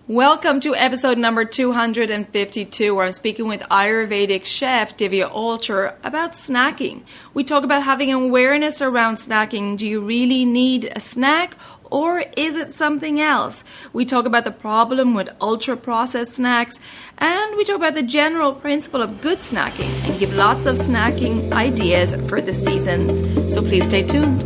Welcome to episode number 252, where I'm speaking with Ayurvedic chef Divya Alter about snacking. We talk about having awareness around snacking. Do you really need a snack, or is it something else? We talk about the problem with ultra-processed snacks, and we talk about the general principle of good snacking and give lots of snacking ideas for the seasons. So please stay tuned.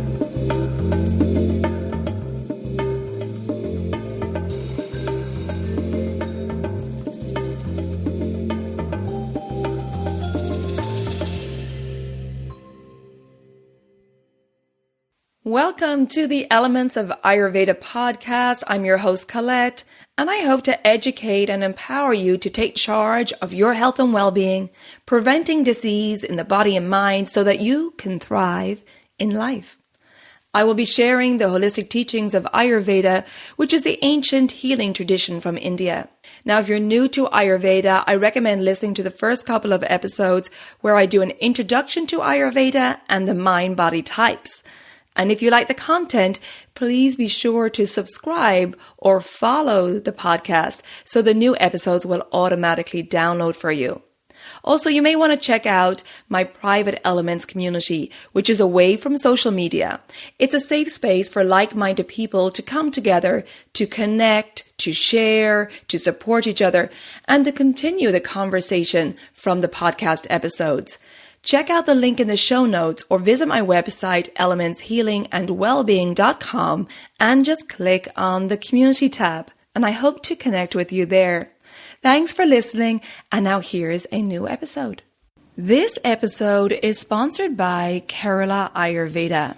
Welcome to the Elements of Ayurveda podcast. I'm your host, Colette, and I hope to educate and empower you to take charge of your health and well-being, preventing disease in the body and mind so that you can thrive in life. I will be sharing the holistic teachings of Ayurveda, which is the ancient healing tradition from India. Now, if you're new to Ayurveda, I recommend listening to the first couple of episodes where I do an introduction to Ayurveda and the mind-body types. And if you like the content, please be sure to subscribe or follow the podcast so the new episodes will automatically download for you. Also, you may want to check out my private Elements community, which is away from social media. It's a safe space for like-minded people to come together, to connect, to share, to support each other, and to continue the conversation from the podcast episodes. Check out the link in the show notes or visit my website, elementshealingandwellbeing.com, and just click on the community tab. And I hope to connect with you there. Thanks for listening. And now here's a new episode. This episode is sponsored by Kerala Ayurveda.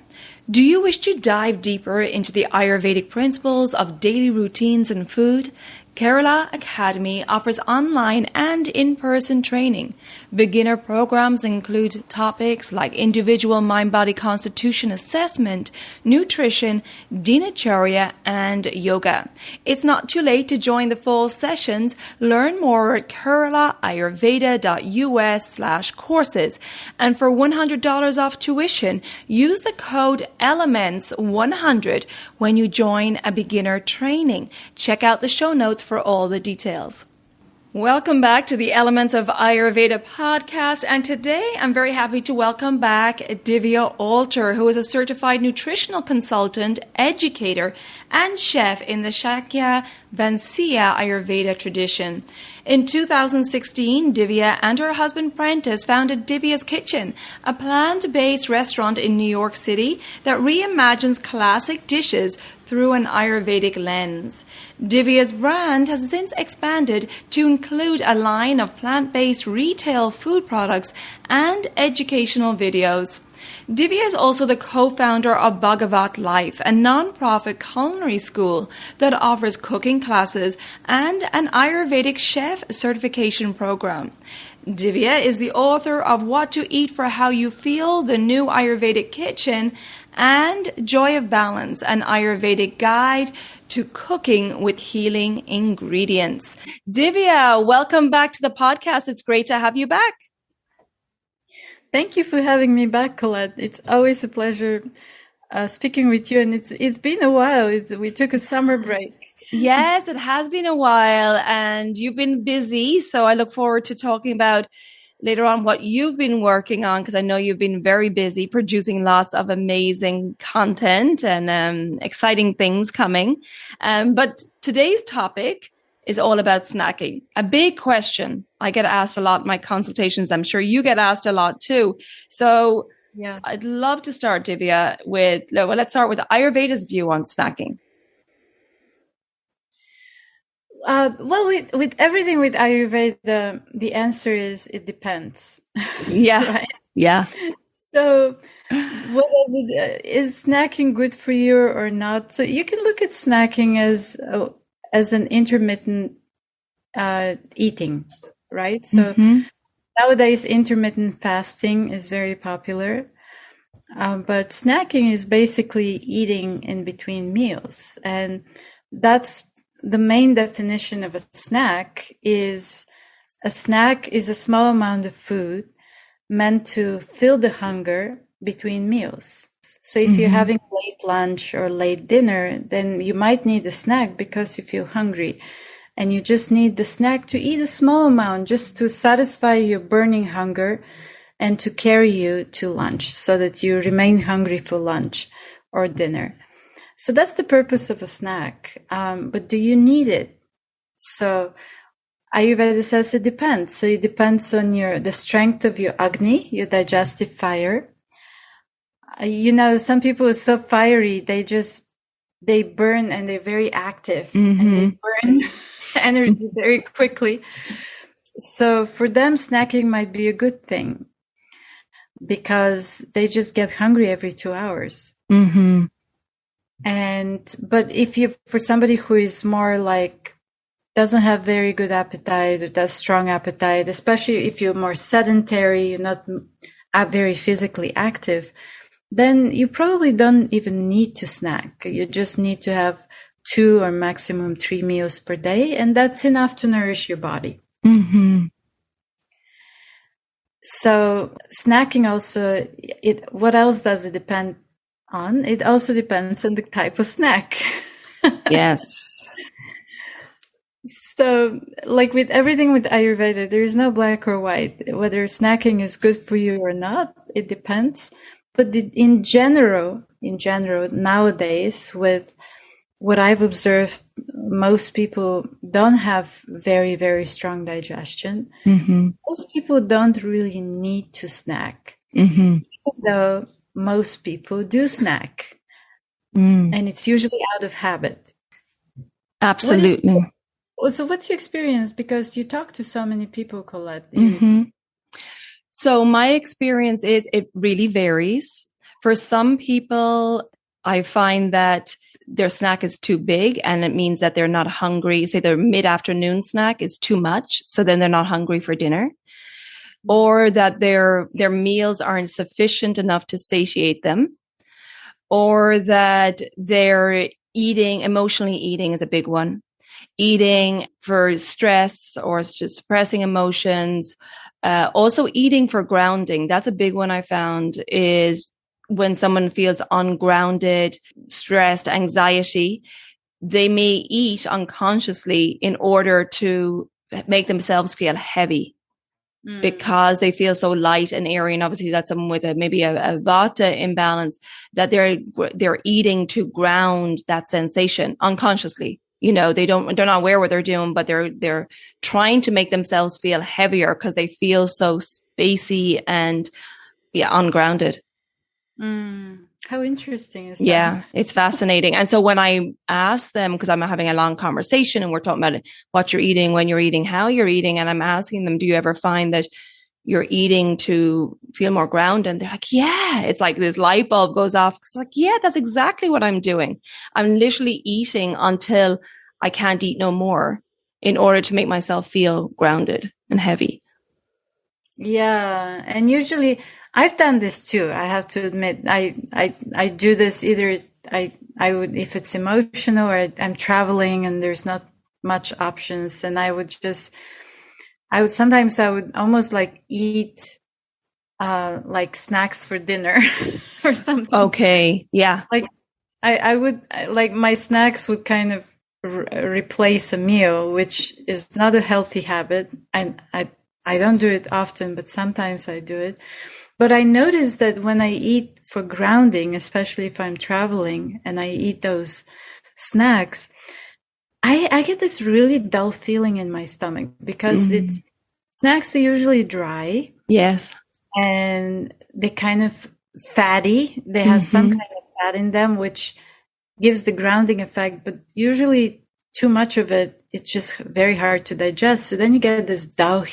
Do you wish to dive deeper into the Ayurvedic principles of daily routines and food? Kerala Academy offers online and in-person training. Beginner programs include topics like individual mind-body constitution assessment, nutrition, dinacharya, and yoga. It's not too late to join the full sessions. Learn more at keralaayurveda.us/courses. And for $100 off tuition, use the code ELEMENTS100 when you join a beginner training. Check out the show notes for all the details. Welcome back to the Elements of Ayurveda podcast, and today I'm very happy to welcome back Divya Alter, who is a certified nutritional consultant, educator, and chef in the Shakya Vansiya Ayurveda tradition. In 2016, Divya and her husband Prentice founded Divya's Kitchen, a plant-based restaurant in New York City that reimagines classic dishes through an Ayurvedic lens. Divya's brand has since expanded to include a line of plant-based retail food products and educational videos. Divya is also the co-founder of Bhagavat Life, a non-profit culinary school that offers cooking classes and an Ayurvedic chef certification program. Divya is the author of What to Eat for How You Feel, the New Ayurvedic Kitchen, and Joy of Balance, an Ayurvedic guide to cooking with healing ingredients. Divya, welcome back to the podcast. It's great to have you back. Thank you for having me back, Colette. It's always a pleasure speaking with you, and it's been a while. We took a summer break. Yes, it has been a while, and you've been busy, so I look forward to talking about later on what you've been working on, because I know you've been very busy producing lots of amazing content and exciting things coming. But today's topic is all about snacking. A big question I get asked a lot in my consultations. I'm sure you get asked a lot too. So yeah, I'd love to start, Divya, let's start with Ayurveda's view on snacking. Well, with everything with Ayurveda, the answer is it depends. Yeah. Right? Yeah. So what is it? Is snacking good for you or not? So you can look at snacking as an intermittent eating, right? So nowadays intermittent fasting is very popular. But snacking is basically eating in between meals. And that's the main definition of a snack is a small amount of food meant to fill the hunger between meals. So if you're having late lunch or late dinner, then you might need a snack because you feel hungry. and you just need the snack to eat a small amount just to satisfy your burning hunger and to carry you to lunch so that you remain hungry for lunch or dinner. So that's the purpose of a snack. But do you need it? So Ayurveda says it depends. So it depends on the strength of your Agni, your digestive fire. Some people are so fiery, they burn and they're very active and they burn energy very quickly. So for them, snacking might be a good thing because they just get hungry every 2 hours. Mm-hmm. But for somebody who is more like, doesn't have very good appetite or does strong appetite, especially if you're more sedentary, you're not very physically active, then you probably don't even need to snack. You just need to have 2 or maximum 3 meals per day, and that's enough to nourish your body. Mm-hmm. So snacking also, what else does it depend on? It also depends on the type of snack. Yes. So, like with everything with Ayurveda, there is no black or white. Whether snacking is good for you or not, it depends. But in general, nowadays, with what I've observed, most people don't have very, very strong digestion. Mm-hmm. Most people don't really need to snack, Mm-hmm. even though most people do snack. And it's usually out of habit. Absolutely. So what's your experience? Because you talk to so many people, Colette. Mm-hmm. So my experience is it really varies. For some people, I find that their snack is too big and it means that they're not hungry. Say their mid-afternoon snack is too much. So then they're not hungry for dinner, or that their meals aren't sufficient enough to satiate them, or that they're emotionally eating is a big one. Eating for stress or suppressing emotions. Also eating for grounding. That's a big one I found, is when someone feels ungrounded, stressed, anxiety, they may eat unconsciously in order to make themselves feel heavy because they feel so light and airy. And obviously that's someone with maybe a vata imbalance, that they're eating to ground that sensation unconsciously. They're not aware what they're doing, but they're trying to make themselves feel heavier because they feel so spacey and ungrounded. How interesting is that? Yeah, it's fascinating. And so when I ask them, because I'm having a long conversation and we're talking about what you're eating, when you're eating, how you're eating, and I'm asking them, do you ever find that you're eating to feel more grounded? And they're like, yeah. It's like this light bulb goes off. It's like, yeah, that's exactly what I'm doing. I'm literally eating until I can't eat no more in order to make myself feel grounded and heavy. Yeah. And usually I've done this too. I have to admit, I do this either I would, if it's emotional or I'm traveling and there's not much options, and I would sometimes almost like eat like snacks for dinner or something. Okay. Yeah. Like I would, like my snacks would kind of replace a meal, which is not a healthy habit. And I don't do it often, but sometimes I do it. But I notice that when I eat for grounding, especially if I'm traveling and I eat those snacks, I get this really dull feeling in my stomach because snacks are usually dry. Yes. And they're kind of fatty. They have some kind of fat in them, which gives the grounding effect. But usually too much of it, it's just very hard to digest. So then you get this dull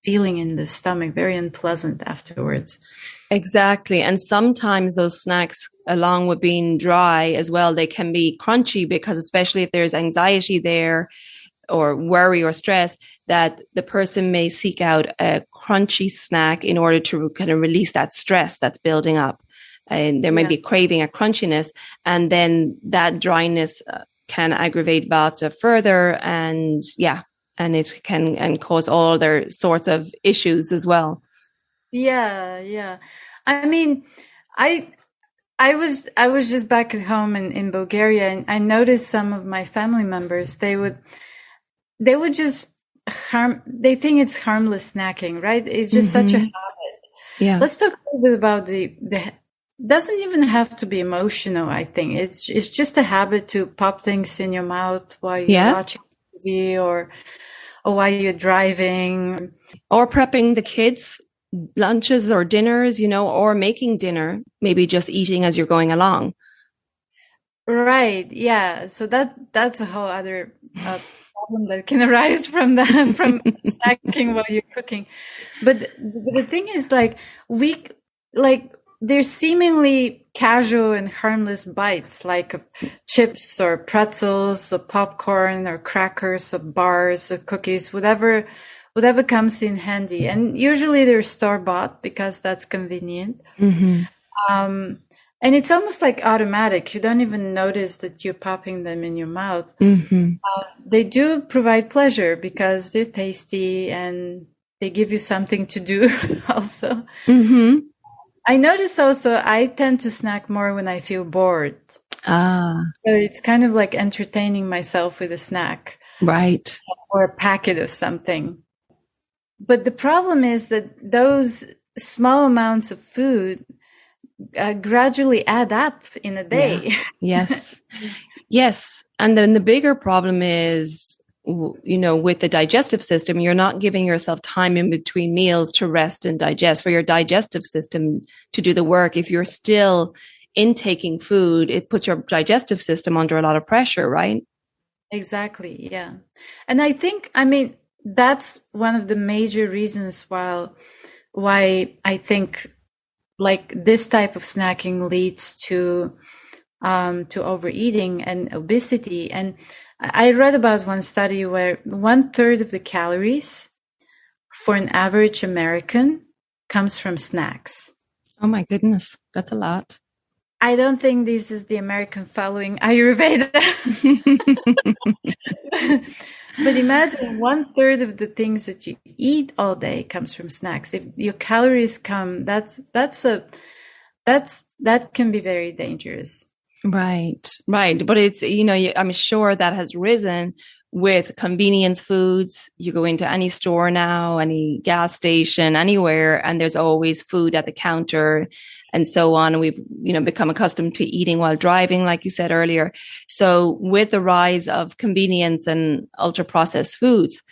feeling in the stomach, very unpleasant afterwards. Exactly. And sometimes those snacks, along with being dry as well, they can be crunchy, because especially if there's anxiety there or worry or stress, that the person may seek out a crunchy snack in order to kind of release that stress that's building up. And there may be craving a crunchiness, and then that dryness can aggravate vata further, and it can cause all other sorts of issues as well. Yeah. I mean, I was just back at home in Bulgaria, and I noticed some of my family members, they would just they think it's harmless snacking, right? It's just such a habit. Yeah. Let's talk a little bit about the doesn't even have to be emotional, I think. It's just a habit to pop things in your mouth while you're watching TV or while you're driving. Or prepping the kids' lunches or dinners, or making dinner, maybe just eating as you're going along. Right. Yeah. So that's a whole other problem that can arise from snacking while you're cooking. But the thing is, there's seemingly casual and harmless bites, like of chips or pretzels or popcorn or crackers or bars or cookies, whatever comes in handy. And usually they're store-bought because that's convenient. Mm-hmm. And it's almost like automatic. You don't even notice that you're popping them in your mouth. Mm-hmm. They do provide pleasure because they're tasty and they give you something to do also. Mm-hmm. I notice also I tend to snack more when I feel bored. So it's kind of like entertaining myself with a snack. Right. Or a packet of something. But the problem is that those small amounts of food gradually add up in a day. Yeah. Yes. And then the bigger problem is, with the digestive system, you're not giving yourself time in between meals to rest and digest, for your digestive system to do the work. If you're still intaking food, it puts your digestive system under a lot of pressure, right? Exactly. Yeah. And I think, that's one of the major reasons why I think like this type of snacking leads to overeating and obesity. And I read about one study where 1/3 of the calories for an average American comes from snacks. Oh my goodness, that's a lot. I don't think this is the American following Ayurveda. But imagine 1/3 of the things that you eat all day comes from snacks. If your calories come, that can be very dangerous. Right. But it's, I'm sure that has risen with convenience foods. You go into any store now, any gas station, anywhere, and there's always food at the counter and so on. And we've, become accustomed to eating while driving, like you said earlier. So with the rise of convenience and ultra processed foods,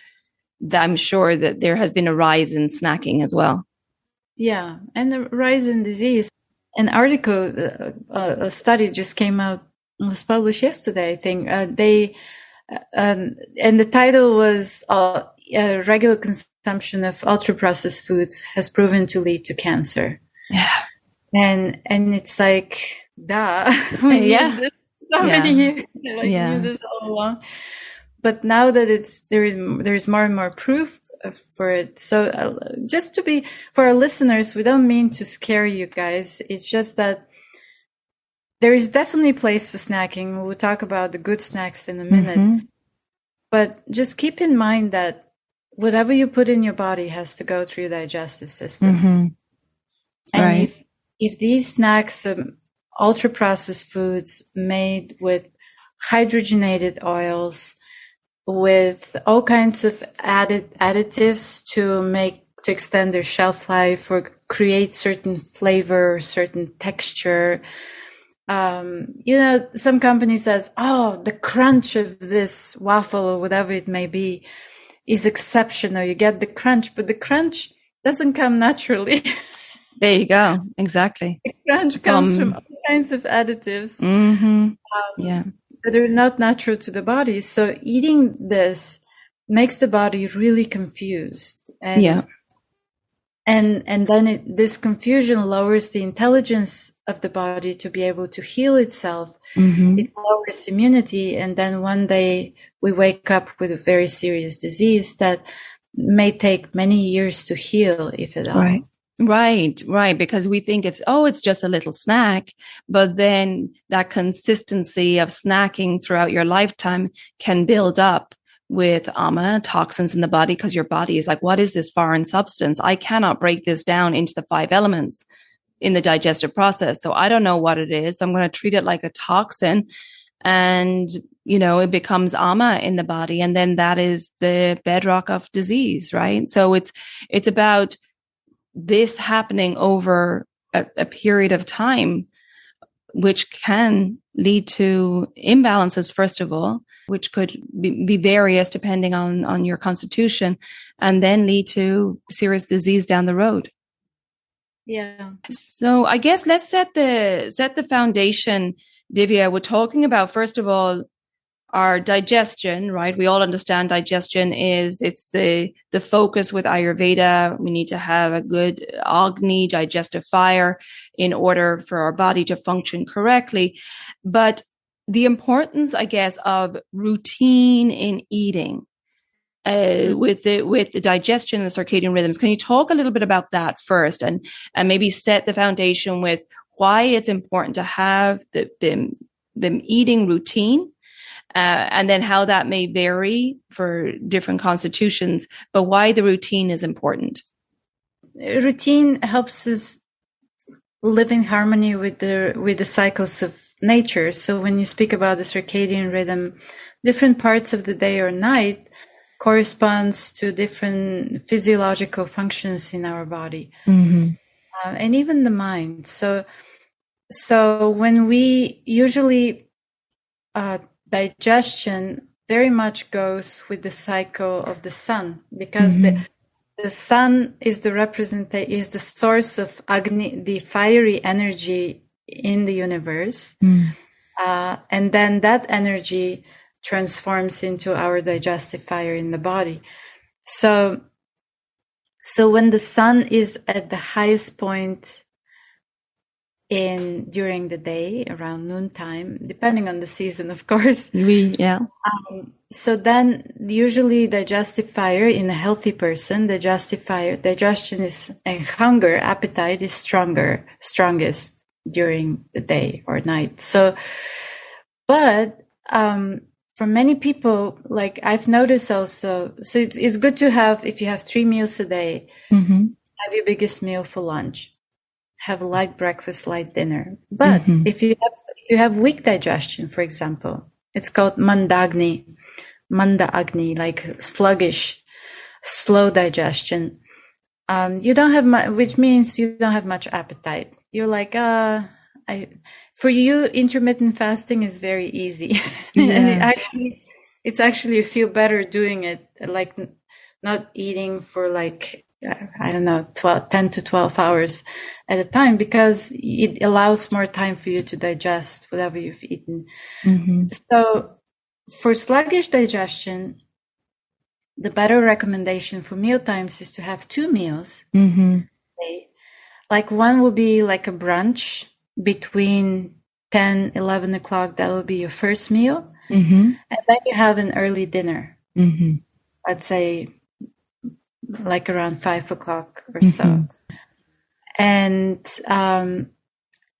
I'm sure that there has been a rise in snacking as well. Yeah. And a rise in disease. An article, a study just came out, was published yesterday, I think. And the title was regular consumption of ultra-processed foods has proven to lead to cancer. Yeah. And it's like, duh. We knew this so many years. We knew this all along. But now that there's more and more proof for it. So just for our listeners, we don't mean to scare you guys. It's just that there is definitely a place for snacking. We'll talk about the good snacks in a minute. Mm-hmm. But just keep in mind that whatever you put in your body has to go through your digestive system. Mm-hmm. And right. if these snacks, ultra processed foods made with hydrogenated oils, with all kinds of additives to extend their shelf life or create certain flavor, certain texture. Some company says, the crunch of this waffle or whatever it may be is exceptional. You get the crunch, but the crunch doesn't come naturally. There you go. Exactly. The crunch comes from all kinds of additives. Mm-hmm. That are not natural to the body. So eating this makes the body really confused. And then this confusion lowers the intelligence of the body to be able to heal itself. Mm-hmm. It lowers immunity. And then one day we wake up with a very serious disease that may take many years to heal, if at all. Right. Because we think it's just a little snack, but then that consistency of snacking throughout your lifetime can build up with toxins in the body, because your body is like, what is this foreign substance? I cannot break this down into the 5 elements in the digestive process. So I don't know what it is. So I'm going to treat it like a toxin. And, it becomes ama in the body, and then that is the bedrock of disease, right? So it's about this happening over a period of time, which can lead to imbalances, first of all, which could be various depending on your constitution, and then lead to serious disease down the road. Yeah. So I guess let's set the foundation, Divya. We're talking about, first of all, our digestion, right? We all understand digestion it's the focus with Ayurveda. We need to have a good Agni, digestive fire, in order for our body to function correctly. But the importance, I guess, of routine in eating, with the digestion and the circadian rhythms. Can you talk a little bit about that first, and maybe set the foundation with why it's important to have the eating routine? And then how that may vary for different constitutions, but why the routine is important. Routine helps us live in harmony with the cycles of nature. So when you speak about the circadian rhythm, different parts of the day or night corresponds to different physiological functions in our body, and even the mind. So when we usually digestion very much goes with the cycle of the sun, because the sun is is the source of Agni, the fiery energy in the universe, and then that energy transforms into our digestive fire in the body. So when the sun is at the highest point during the day, around noontime, depending on the season, of course. So then usually digestive fire in a healthy person, digestion is, and hunger, appetite is strongest during the day or night. So, but for many people, like I've noticed also, so it's good to have, if you have 3 meals a day, have your biggest meal for lunch. Have a light breakfast, light dinner. But if you have weak digestion, for example, it's called manda agni, like sluggish, slow digestion. You don't have which means you don't have much appetite. You're like, for you, intermittent fasting is very easy, and it's actually you feel better doing it, like not eating for like, I don't know, 10 to 12 hours at a time, because it allows more time for you to digest whatever you've eaten. So for sluggish digestion, the better recommendation for meal times is to have 2 meals. Like one will be like a brunch between 10, 11 o'clock. That will be your first meal. And then you have an early dinner. Let's say like around 5 o'clock or so. And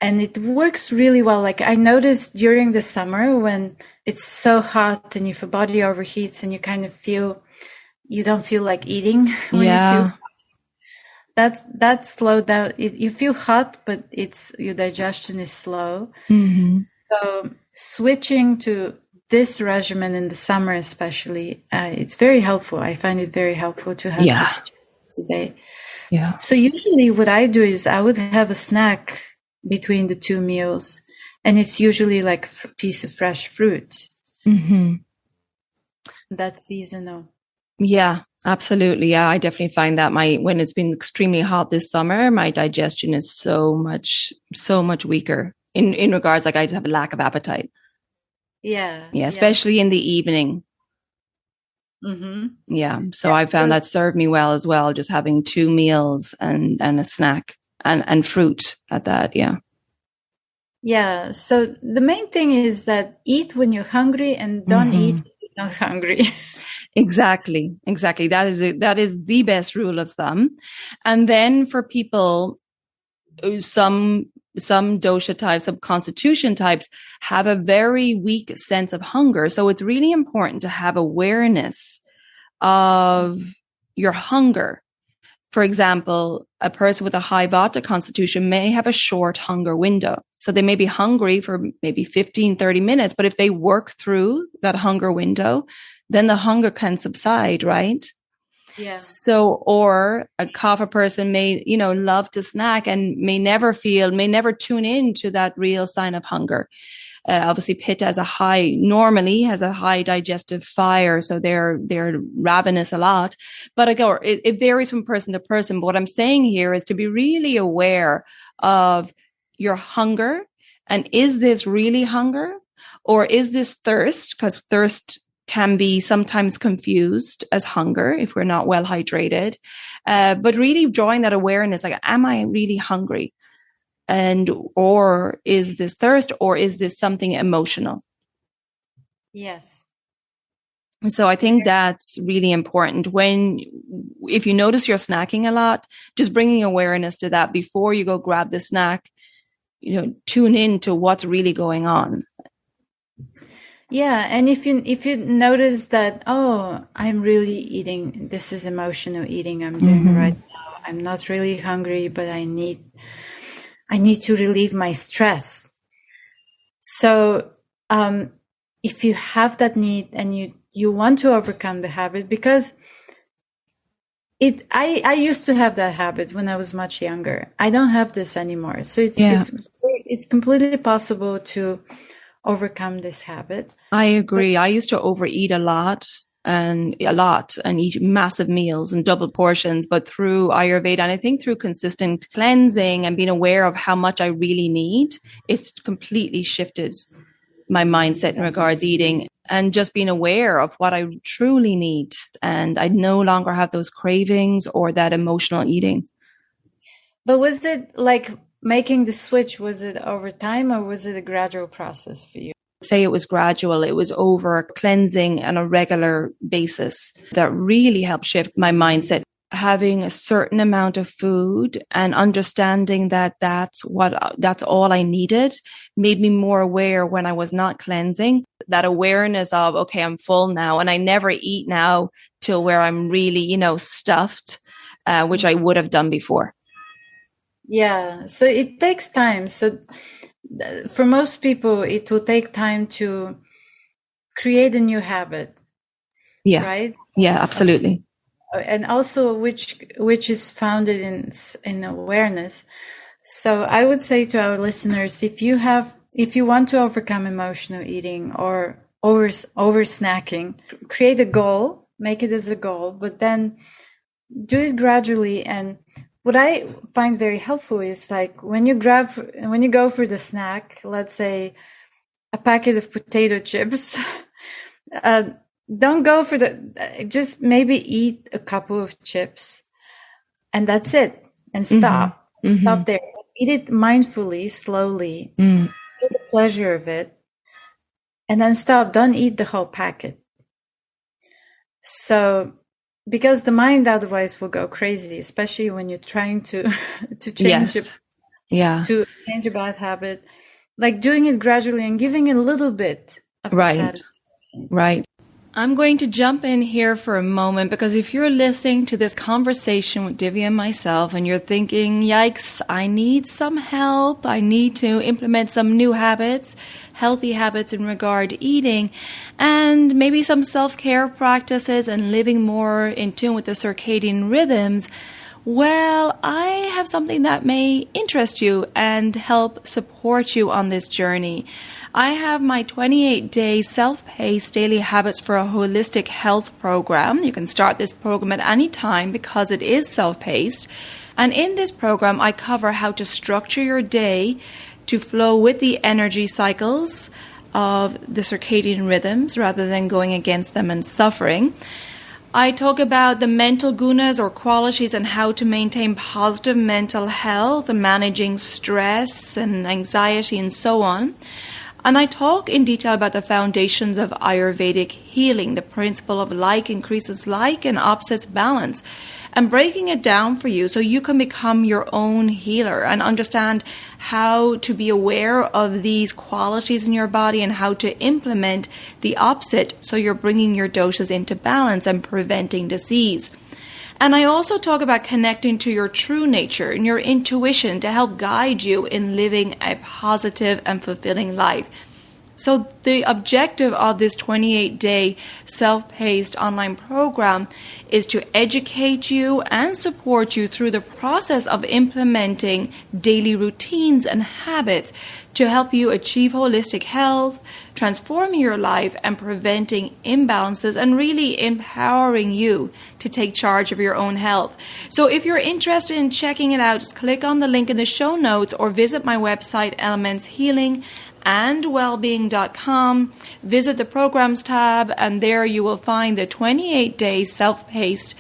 it works really well. Like I noticed during the summer when it's so hot and if your body overheats and you kind of you don't feel like eating. When you feel that's slowed down. You feel hot, but your digestion is slow. So switching to this regimen in the summer, especially, it's very helpful. I find it very helpful to have this today. So usually what I do is I would have a snack between the 2 meals, and it's usually like a piece of fresh fruit. That's seasonal. Yeah, absolutely. Yeah, I definitely find that when it's been extremely hot this summer, my digestion is so much weaker in regards, like I just have a lack of appetite. Especially in the evening. So I found that served me well as well, just having 2 meals and a snack and fruit at that. So the main thing is that eat when you're hungry and don't eat when you're not hungry. Exactly. That is the best rule of thumb. And then for people, some dosha types, some constitution types have a very weak sense of hunger. So it's really important to have awareness of your hunger For example, a person with a high Vata constitution may have a short hunger window. So they may be hungry for maybe 15, 30 minutes, but if they work through that hunger window, then the hunger can subside, right? Yeah. So, or a kapha person may, love to snack and may never tune in to that real sign of hunger. Obviously, Pitta normally has a high digestive fire, so they're ravenous a lot. But again, it varies from person to person. But what I'm saying here is to be really aware of your hunger, and is this really hunger, or is this thirst? Because thirst can be sometimes confused as hunger if we're not well hydrated. But really drawing that awareness, like, am I really hungry? Or is this thirst, or is this something emotional? Yes. So I think that's really important. If you notice you're snacking a lot, just bringing awareness to that before you go grab the snack, tune in to what's really going on. Yeah. And if you notice that, oh, I'm really eating, this is emotional eating I'm doing right now. I'm not really hungry, but I need to relieve my stress. So, if you have that need and you want to overcome the habit, because I used to have that habit when I was much younger. I don't have this anymore. So it's completely possible to overcome this habit. I agree. I used to overeat a lot and eat massive meals and double portions, but through Ayurveda, and I think through consistent cleansing and being aware of how much I really need, it's completely shifted my mindset in regards to eating, and just being aware of what I truly need. And I no longer have those cravings or that emotional eating. But was it like making the switch, was it over time, or was it a gradual process for you? Say it was gradual. It was over cleansing on a regular basis that really helped shift my mindset. Having a certain amount of food and understanding that that's all I needed made me more aware when I was not cleansing. That awareness of, okay, I'm full now, and I never eat now till where I'm really, stuffed, which I would have done before. Yeah. So it takes time. So for most people, it will take time to create a new habit. Yeah. Right? Yeah, absolutely. And also which is founded in awareness. So I would say to our listeners, if you want to overcome emotional eating or over snacking, create a goal, make it as a goal, but then do it gradually. And what I find very helpful is, like, when you go for the snack, let's say a packet of potato chips, don't go for just maybe eat a couple of chips and that's it, and stop. Stop there. Eat it mindfully, slowly, feel the pleasure of it, and then stop. Don't eat the whole packet. So, because the mind otherwise will go crazy, especially when you're trying to change to change a bad habit, like doing it gradually and giving it a little bit of Right. I'm going to jump in here for a moment, because if you're listening to this conversation with Divya and myself and you're thinking, yikes, I need some help, I need to implement some new habits, healthy habits in regard to eating, and maybe some self-care practices and living more in tune with the circadian rhythms, well, I have something that may interest you and help support you on this journey. I have my 28-day self-paced daily habits for a holistic health program. You can start this program at any time because it is self-paced. And in this program, I cover how to structure your day to flow with the energy cycles of the circadian rhythms rather than going against them and suffering. I talk about the mental gunas or qualities and how to maintain positive mental health and managing stress and anxiety and so on. And I talk in detail about the foundations of Ayurvedic healing, the principle of like increases like and opposites balance, and breaking it down for you so you can become your own healer and understand how to be aware of these qualities in your body and how to implement the opposite so you're bringing your dosas into balance and preventing disease. And I also talk about connecting to your true nature and your intuition to help guide you in living a positive and fulfilling life. So the objective of this 28-day self-paced online program is to educate you and support you through the process of implementing daily routines and habits to help you achieve holistic health, transforming your life and preventing imbalances, and really empowering you to take charge of your own health. So if you're interested in checking it out, just click on the link in the show notes or visit my website, elementshealingandwellbeing.com. Visit the programs tab, and there you will find the 28-day self-paced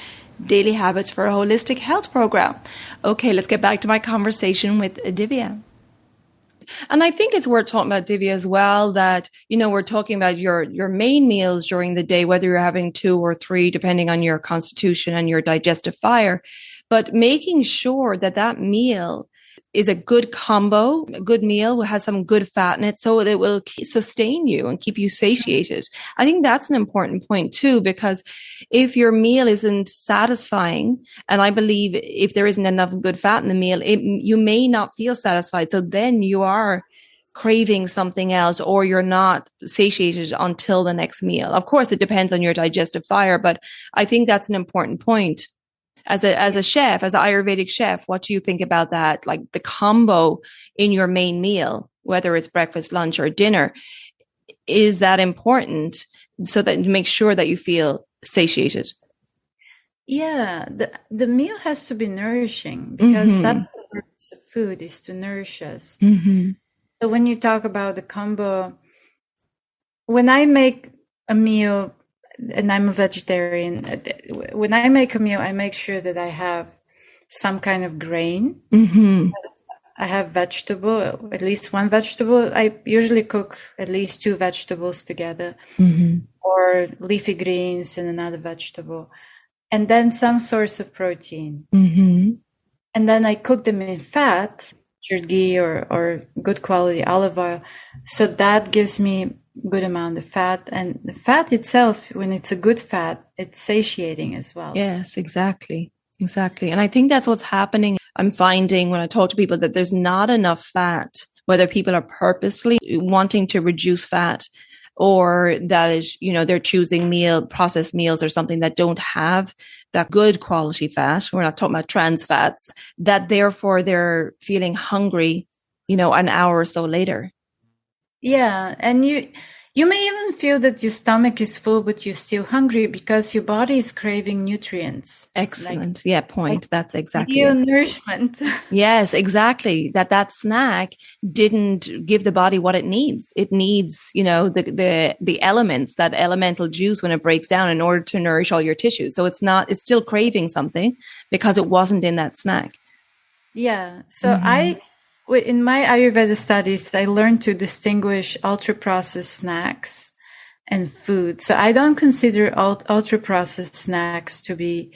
daily habits for a holistic health program. Okay, let's get back to my conversation with Divya. And I think it's worth talking about, Divya, as well, that, we're talking about your main meals during the day, whether you're having 2 or 3, depending on your constitution and your digestive fire, but making sure that that meal is a good combo, a good meal, has some good fat in it, so that it will sustain you and keep you satiated. I think that's an important point too, because if your meal isn't satisfying, and I believe if there isn't enough good fat in the meal, you may not feel satisfied. So then you are craving something else, or you're not satiated until the next meal. Of course, it depends on your digestive fire, but I think that's an important point. As a chef, as an Ayurvedic chef, what do you think about that? Like the combo in your main meal, whether it's breakfast, lunch, or dinner, is that important so that you make sure that you feel satiated? Yeah, the meal has to be nourishing, because that's the purpose of food, is to nourish us. So when you talk about the combo, when I make a meal, and I'm a vegetarian, when I make a meal, I make sure that I have some kind of grain. I have vegetable, at least one vegetable. I usually cook at least 2 vegetables together, or leafy greens and another vegetable, and then some source of protein. And then I cook them in fat, ghee or good quality olive oil. So that gives me good amount of fat, and the fat itself, when it's a good fat, it's satiating as well. Yes, exactly. And I think that's what's happening. I'm finding when I talk to people that there's not enough fat, whether people are purposely wanting to reduce fat, or that is, they're choosing processed meals or something that don't have that good quality fat. We're not talking about trans fats, that therefore they're feeling hungry, an hour or so later. Yeah, and you may even feel that your stomach is full, but you're still hungry because your body is craving nutrients. Excellent. Point. That's exactly it. Nourishment. Yes, exactly. That snack didn't give the body what it needs. It needs, the elements, that elemental juice when it breaks down in order to nourish all your tissues. So it's still craving something because it wasn't in that snack. Yeah. So in my Ayurveda studies, I learned to distinguish ultra-processed snacks and food. So I don't consider ultra-processed snacks to be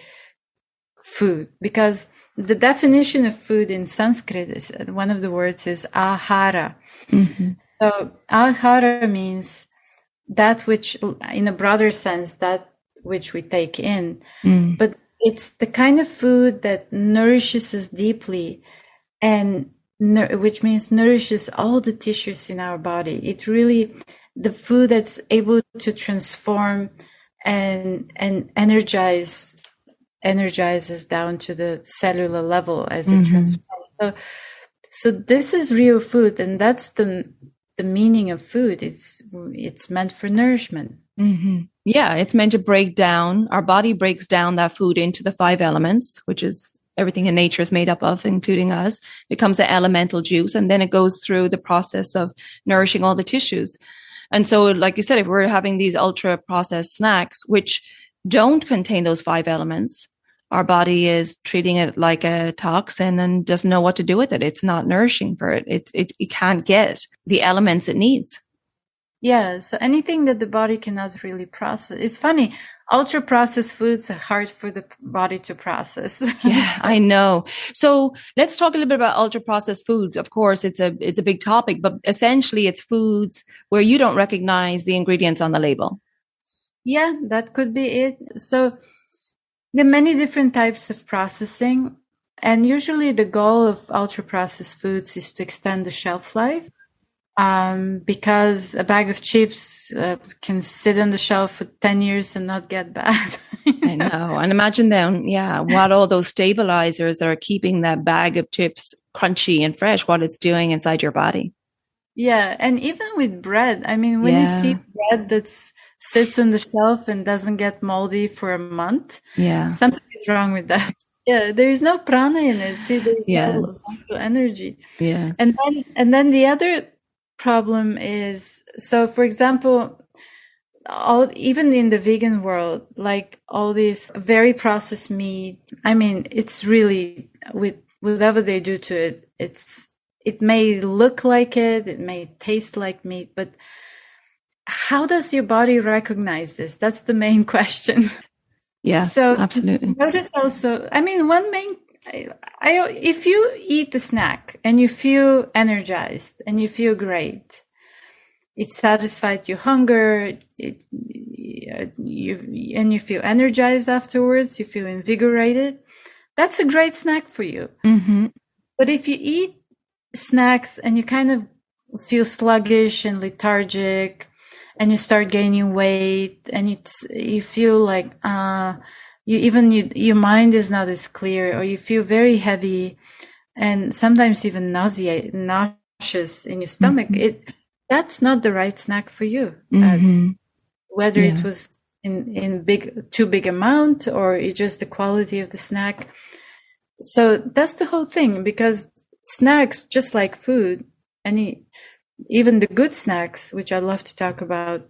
food, because the definition of food in Sanskrit is, one of the words is ahara. So ahara means that which, in a broader sense, that which we take in. But it's the kind of food that nourishes us deeply, and which means nourishes all the tissues in our body. It really, the food that's able to transform and energizes down to the cellular level as it transforms. So this is real food, and that's the meaning of food. It's meant for nourishment. Yeah, it's meant to break down. Our body breaks down that food into the 5 elements, which is everything in nature is made up of, including us, becomes an elemental juice. And then it goes through the process of nourishing all the tissues. And so, like you said, if we're having these ultra processed snacks, which don't contain those 5 elements, our body is treating it like a toxin and doesn't know what to do with it. It's not nourishing for it. It can't get the elements it needs. Yeah. So anything that the body cannot really process. It's funny. Ultra processed foods are hard for the body to process. Yeah, I know. So let's talk a little bit about ultra processed foods. Of course, it's a big topic, but essentially it's foods where you don't recognize the ingredients on the label. Yeah, that could be it. So There are many different types of processing, and usually the goal of ultra-processed foods is to extend the shelf life, because a bag of chips can sit on the shelf for 10 years and not get bad. I know. And imagine then, what all those stabilizers that are keeping that bag of chips crunchy and fresh, what it's doing inside your body. Yeah, and even with bread, I mean, when you see bread that sits on the shelf and doesn't get moldy for a month, something is wrong with that. Yeah, there's no prana in it. See, there's no vital energy. Yes. And then the other problem is, so for example, even in the vegan world, like all this very processed meat, I mean, it's really, with whatever they do to it, it may look like it may taste like meat, but how does your body recognize this? That's the main question. Yeah, so absolutely. Notice also, I mean, one main, if you eat a snack and you feel energized and you feel great, it satisfied your hunger, and you feel energized afterwards, you feel invigorated, that's a great snack for you. Mm-hmm. But if you eat snacks and you kind of feel sluggish and lethargic, and you start gaining weight, and you feel like your mind is not as clear, or you feel very heavy, and sometimes even nauseous in your stomach, that's not the right snack for you. Whether it was in too big amount, or it's just the quality of the snack. So that's the whole thing, because snacks, just like food, even the good snacks, which I'd love to talk about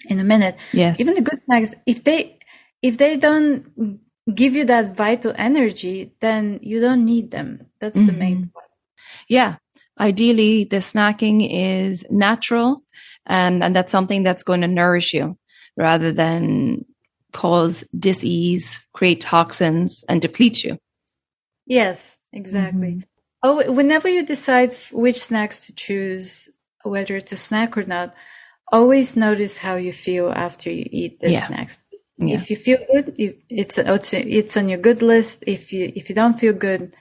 in a minute. Yes. Even the good snacks, if they don't give you that vital energy, then you don't need them. That's the main point. Yeah. Ideally, the snacking is natural, and that's something that's going to nourish you rather than cause dis-ease, create toxins, and deplete you. Yes, exactly. Oh, whenever you decide which snacks to choose, whether to snack or not, always notice how you feel after you eat the snacks. Yeah. If you feel good, it's on your good list. If you don't feel good,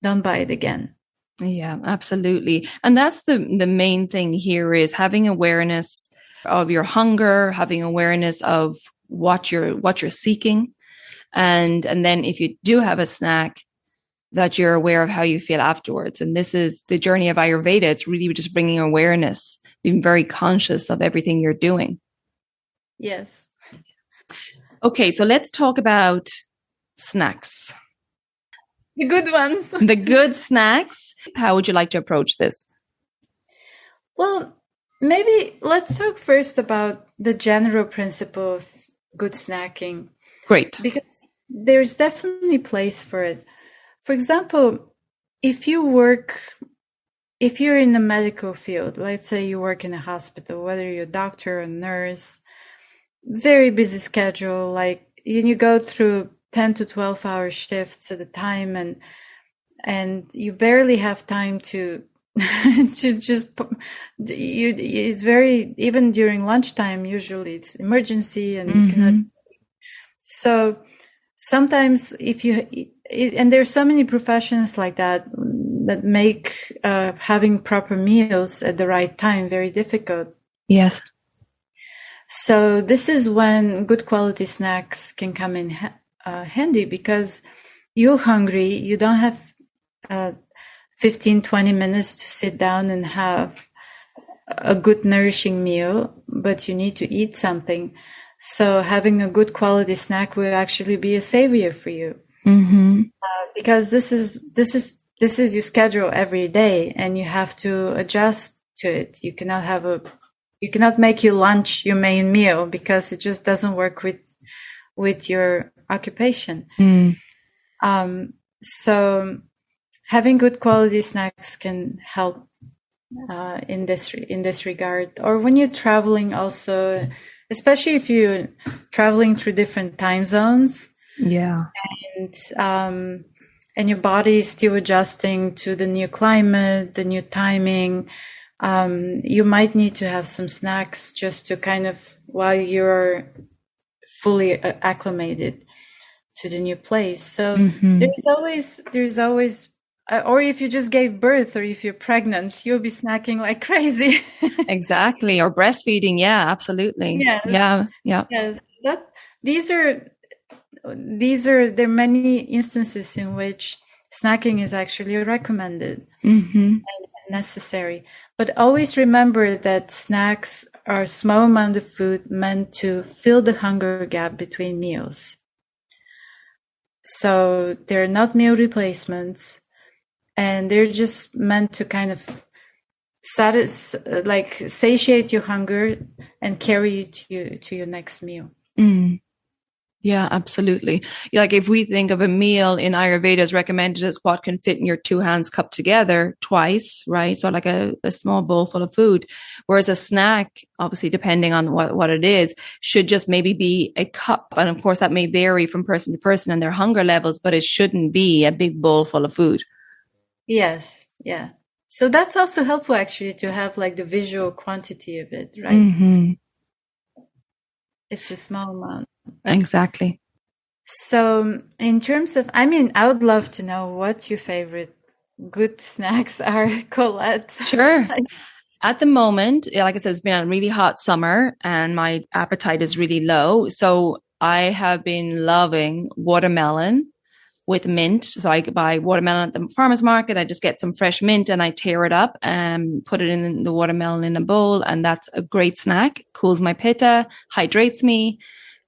don't buy it again. Yeah, absolutely. And that's the main thing here, is having awareness of your hunger, having awareness of what you're seeking, and then if you do have a snack, that you're aware of how you feel afterwards. And this is the journey of Ayurveda. It's really just bringing awareness, being very conscious of everything you're doing. Yes. Okay, so let's talk about snacks. The good ones. The good snacks. How would you like to approach this? Well, maybe let's talk first about the general principle of good snacking. Great. Because there's definitely place for it. For example, if you're in the medical field, let's say you work in a hospital, whether you're a doctor or a nurse, very busy schedule, like you go through 10 to 12 hour shifts at a time, and you barely have time to it's very, even during lunchtime, usually it's emergency, and you cannot. So sometimes and there's so many professions like that make having proper meals at the right time very difficult. Yes. So this is when good quality snacks can come in handy, because you're hungry, you don't have 15-20 minutes to sit down and have a good nourishing meal, but you need to eat something. So having a good quality snack will actually be a savior for you. Because this is your schedule every day, and you have to adjust to it. You cannot make your lunch your main meal, because it just doesn't work with your occupation. So having good quality snacks can help in this regard. Or when you're traveling also, especially if you're traveling through different time zones. Yeah. And your body is still adjusting to the new climate, the new timing. You might need to have some snacks just to kind of, while you're fully acclimated. to the new place. So Mm-hmm. there's always, or if you just gave birth, or if you're pregnant, you'll be snacking like crazy. Exactly. Or breastfeeding. Yeah, absolutely. Yes, Yeah. Yeah. yes. These are there are many instances in which snacking is actually recommended Mm-hmm. and necessary. But always remember that snacks are a small amount of food meant to fill the hunger gap between meals. So they're not meal replacements, and they're just meant to kind of satiate your hunger and carry you to your next meal. Mm. Yeah, absolutely. Like if we think of a meal in Ayurveda is recommended as what can fit in your two hands cupped together twice, right? So like a small bowl full of food. Whereas a snack, obviously depending on what it is, should just maybe be a cup. And of course that may vary from person to person and their hunger levels, but it shouldn't be a big bowl full of food. Yes, yeah. So that's also helpful actually to have like the visual quantity of it, right? Mm-hmm. It's a small amount. Exactly. So in terms of, I would love to know what your favorite good snacks are, Colette. Sure. At the moment, like I said, it's been a really hot summer and my appetite is really low. So I have been loving watermelon with mint. So I buy watermelon at the farmer's market. I just get some fresh mint and I tear it up and put it in the watermelon in a bowl. And that's a great snack. Cools my pitta, hydrates me.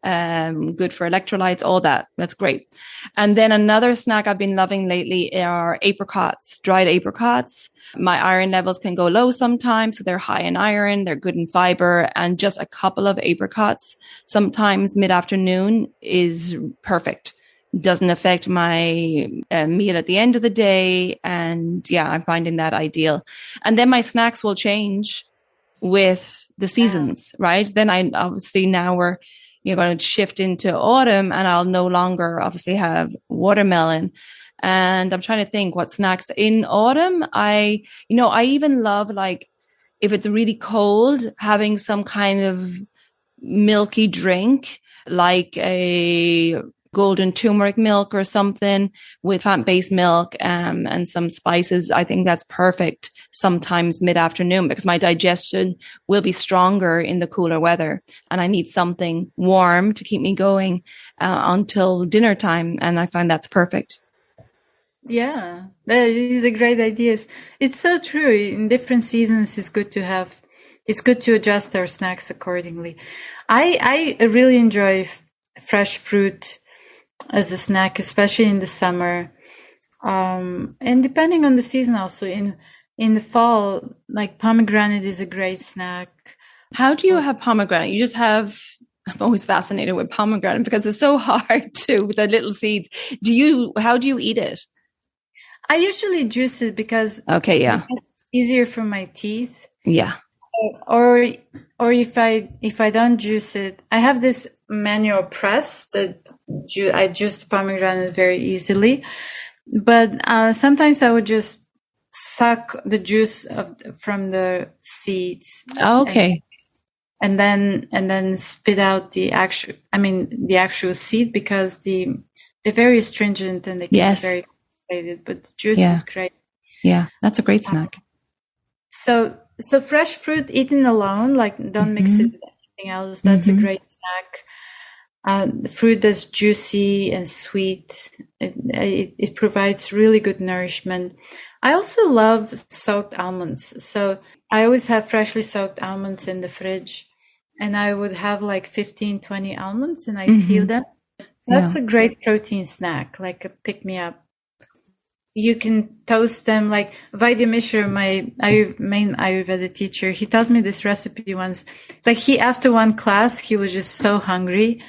Good for electrolytes, all that. That's great. And then another snack I've been loving lately are apricots, dried apricots. My iron levels can go low sometimes, so they're high in iron, they're good in fiber, and just a couple of apricots, sometimes mid-afternoon, is perfect. Doesn't affect my meal at the end of the day. And yeah, I'm finding that ideal. And then my snacks will change with the seasons, right? Then I obviously now we're going to shift into autumn and I'll no longer obviously have watermelon. And I'm trying to think what snacks in autumn. I even love, like, if it's really cold, having some kind of milky drink, like a golden turmeric milk or something with plant-based milk and some spices. I think that's perfect sometimes mid-afternoon because my digestion will be stronger in the cooler weather and I need something warm to keep me going until dinner time. And I find that's perfect. Yeah, these are great ideas. It's so true. In different seasons, it's good to adjust our snacks accordingly. I really enjoy fresh fruit as a snack, especially in the summer. And depending on the season also, in the fall, like pomegranate is a great snack. How do you have pomegranate? You just have, I'm always fascinated with pomegranate because it's so hard with the little seeds. How do you eat it? I usually juice it because okay, yeah, it's easier for my teeth. Yeah. Or if I don't juice it, I have this manual press that I juice the pomegranate very easily. But sometimes I would just suck the juice from the seeds. Oh, okay. And then spit out the actual seed because they're very astringent and they can be very complicated. But the juice is great. Yeah, that's a great snack. So fresh fruit eaten alone, like don't mix it with anything else. That's a great snack. The fruit that's juicy and sweet. It provides really good nourishment. I also love soaked almonds. So I always have freshly soaked almonds in the fridge. And I would have like 15, 20 almonds and I peel them. That's a great protein snack, like a pick-me-up. You can toast them, like Vaidya Mishra, my main Ayurveda teacher. He taught me this recipe once. Like after one class, he was just so hungry,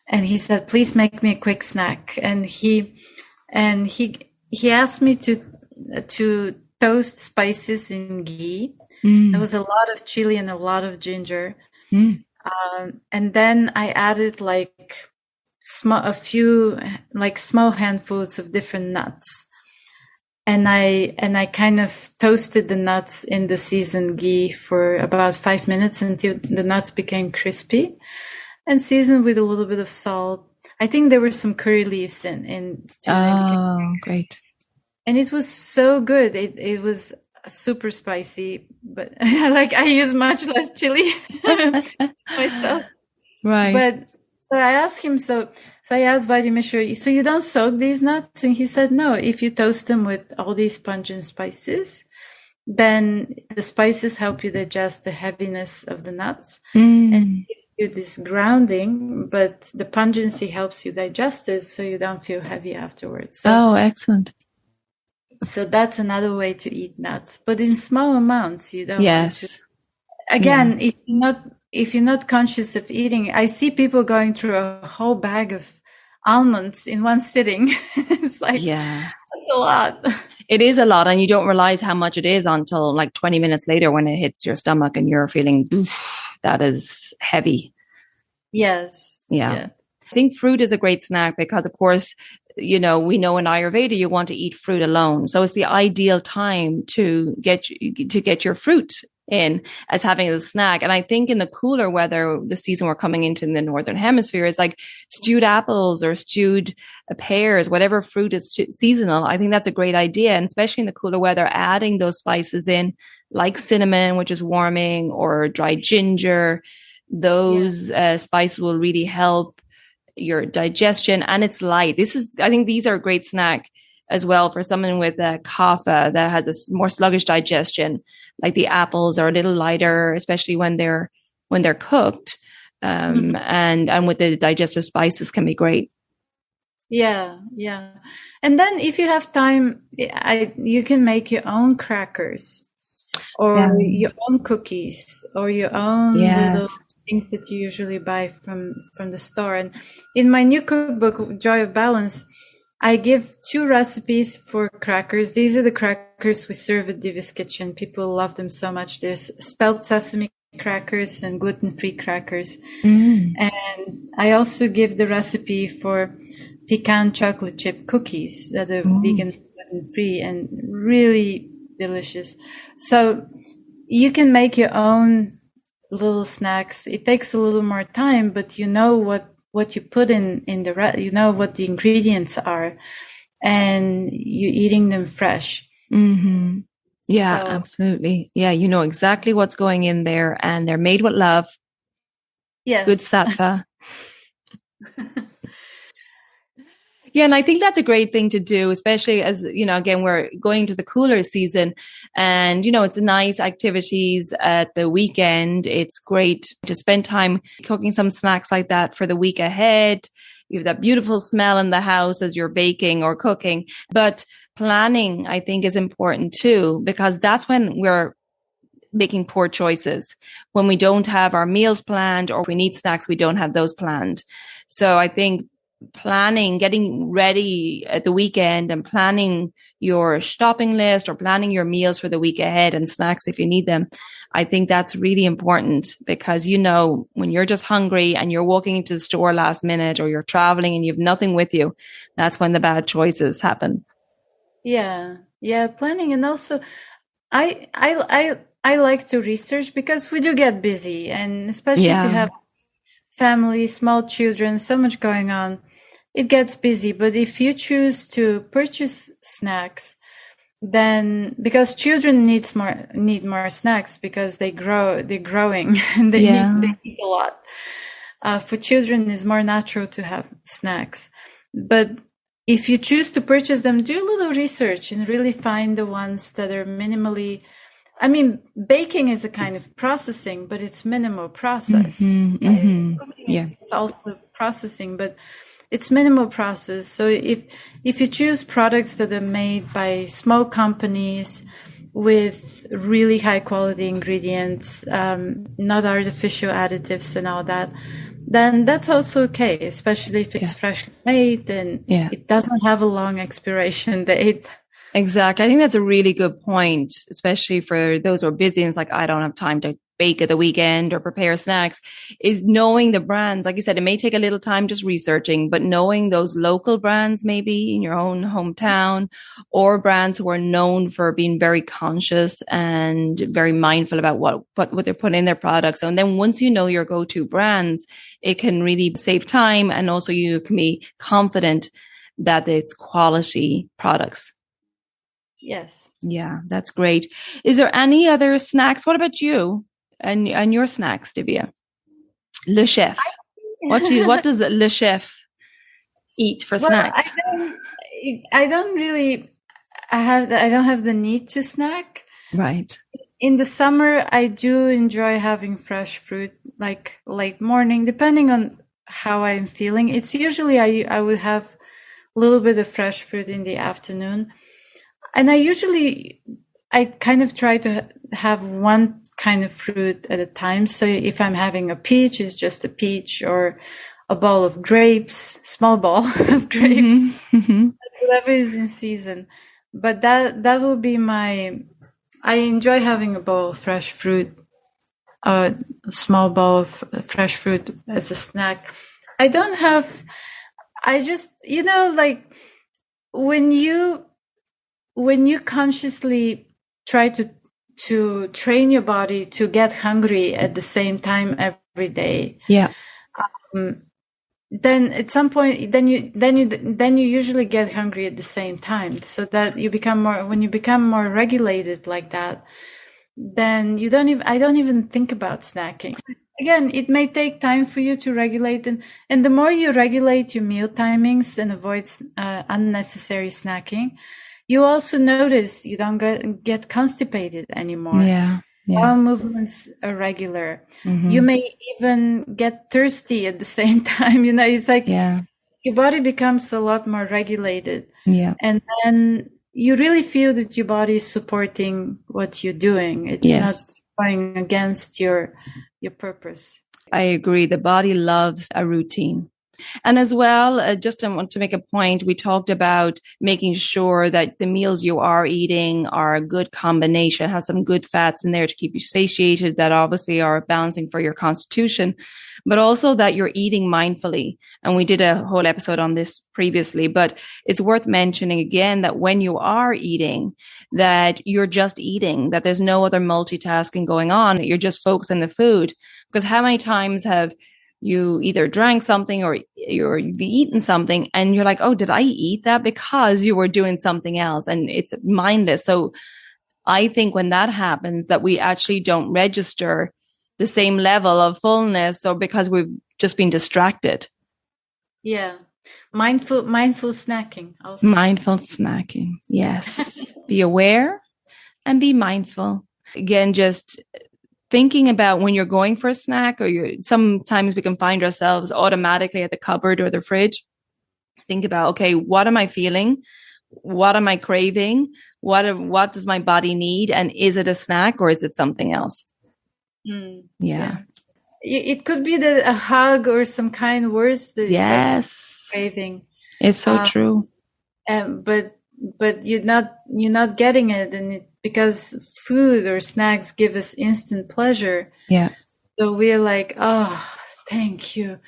and he said, "Please make me a quick snack." And he asked me to toast spices in ghee. There was a lot of chili and a lot of ginger, and then I added like a few small handfuls of different nuts. And I kind of toasted the nuts in the seasoned ghee for about 5 minutes until the nuts became crispy, and seasoned with a little bit of salt. I think there were some curry leaves in tuna. Oh, great. And it was so good. It was super spicy, but I use much less chili myself. Right. But so I asked him, so I asked Vladimir, so you don't soak these nuts? And he said, no, if you toast them with all these pungent spices, then the spices help you digest the heaviness of the nuts and give you this grounding, but the pungency helps you digest it so you don't feel heavy afterwards. So, excellent. So that's another way to eat nuts, but in small amounts. You don't Yes. want to. Again, if you're not conscious of eating, I see people going through a whole bag of almonds in one sitting. It's like, that's a lot. It is a lot, and you don't realize how much it is until like 20 minutes later when it hits your stomach and you're feeling, that is heavy. Yes. Yeah. I think fruit is a great snack because, of course, we know in Ayurveda you want to eat fruit alone. So it's the ideal time to get your fruit in as having a snack. And I think in the cooler weather, the season we're coming into in the Northern Hemisphere, is like stewed apples or stewed pears, whatever fruit is seasonal. I think that's a great idea. And especially in the cooler weather, adding those spices in like cinnamon, which is warming, or dried ginger, those spices will really help your digestion, and it's light. I think these are a great snack as well for someone with a kapha that has a more sluggish digestion. Like the apples are a little lighter, especially when they're cooked, and with the digestive spices can be great. Yeah. And then if you have time, you can make your own crackers, or your own cookies, or your own little things that you usually buy from the store. And in my new cookbook, Joy of Balance, I give 2 recipes for crackers. These are the crackers we serve at Divya's Kitchen. People love them so much. There's spelt sesame crackers and gluten-free crackers. And I also give the recipe for pecan chocolate chip cookies that are vegan, gluten-free, and really delicious. So you can make your own little snacks. It takes a little more time, but you know what you put in you know what the ingredients are, and you're eating them fresh. Yeah, absolutely. Yeah, you know exactly what's going in there, and they're made with love. Yes. Good sattva. Yeah, and I think that's a great thing to do, especially as, again, we're going to the cooler season, and, it's nice activities at the weekend. It's great to spend time cooking some snacks like that for the week ahead. You have that beautiful smell in the house as you're baking or cooking. But planning, I think, is important too, because that's when we're making poor choices. When we don't have our meals planned, or if we need snacks, we don't have those planned. So I think planning, getting ready at the weekend and planning your shopping list or planning your meals for the week ahead and snacks if you need them. I think that's really important, because, when you're just hungry and you're walking into the store last minute, or you're traveling and you have nothing with you, that's when the bad choices happen. Yeah. Planning. And also I like to research, because we do get busy, and especially if you have family, small children, so much going on, it gets busy. But if you choose to purchase snacks, then, because children need more snacks, because they're growing and they need a lot. For children, it's more natural to have snacks. But if you choose to purchase them, do a little research and really find the ones that are minimally. I mean, baking is a kind of processing, but it's minimal process. It's also processing, but it's minimal process. So if you choose products that are made by small companies with really high quality ingredients, not artificial additives and all that, then that's also okay, especially if it's freshly made and it doesn't have a long expiration date. Exactly. I think that's a really good point, especially for those who are busy and it's like, I don't have time to bake at the weekend or prepare snacks, is knowing the brands. Like you said, it may take a little time just researching, but knowing those local brands, maybe in your own hometown, or brands who are known for being very conscious and very mindful about what they're putting in their products. And then once you know your go-to brands, it can really save time. And also you can be confident that it's quality products. Yes. Yeah, that's great. Is there any other snacks? What about you and your snacks, Divya? Le Chef. What does Le Chef eat for Well, snacks? I don't really I don't have the need to snack. Right. In the summer, I do enjoy having fresh fruit, like late morning, depending on how I'm feeling. It's usually I would have a little bit of fresh fruit in the afternoon. And I kind of try to have one kind of fruit at a time. So if I'm having a peach, it's just a peach, or a bowl of grapes, small bowl of grapes, whatever is in season. But that will be I enjoy having a bowl of fresh fruit, a small bowl of fresh fruit as a snack. I just, like when you consciously try to train your body to get hungry at the same time every day, then at some point, then you usually get hungry at the same time, so that when you become more regulated like that, then I don't even think about snacking. Again, it may take time for you to regulate, and the more you regulate your meal timings and avoid unnecessary snacking, you also notice you don't get constipated anymore. Yeah. Bowel movements are regular. You may even get thirsty at the same time. It's like your body becomes a lot more regulated. Yeah. And then you really feel that your body is supporting what you're doing. It's not going against your purpose. I agree. The body loves a routine. And as well, just I want to make a point. We talked about making sure that the meals you are eating are a good combination, has some good fats in there to keep you satiated, that obviously are balancing for your constitution, but also that you're eating mindfully. And we did a whole episode on this previously, but it's worth mentioning again that when you are eating, that you're just eating, that there's no other multitasking going on, that you're just focused on the food. Because how many times have you either drank something or you've eaten something and you're like, oh, did I eat that? Because you were doing something else and it's mindless. So I think when that happens, that we actually don't register the same level of fullness, or because we've just been distracted. Yeah. Mindful snacking also. Mindful snacking. Yes. Be aware and be mindful. Again, just thinking about when you're going for a snack, or sometimes we can find ourselves automatically at the cupboard or the fridge. Think about, okay, what am I feeling? What am I craving? What does my body need? And is it a snack or is it something else? Yeah. It could be a hug or some kind words that is craving. It's so true. But you're not getting it, and because food or snacks give us instant pleasure. Yeah. So we're like, oh, thank you.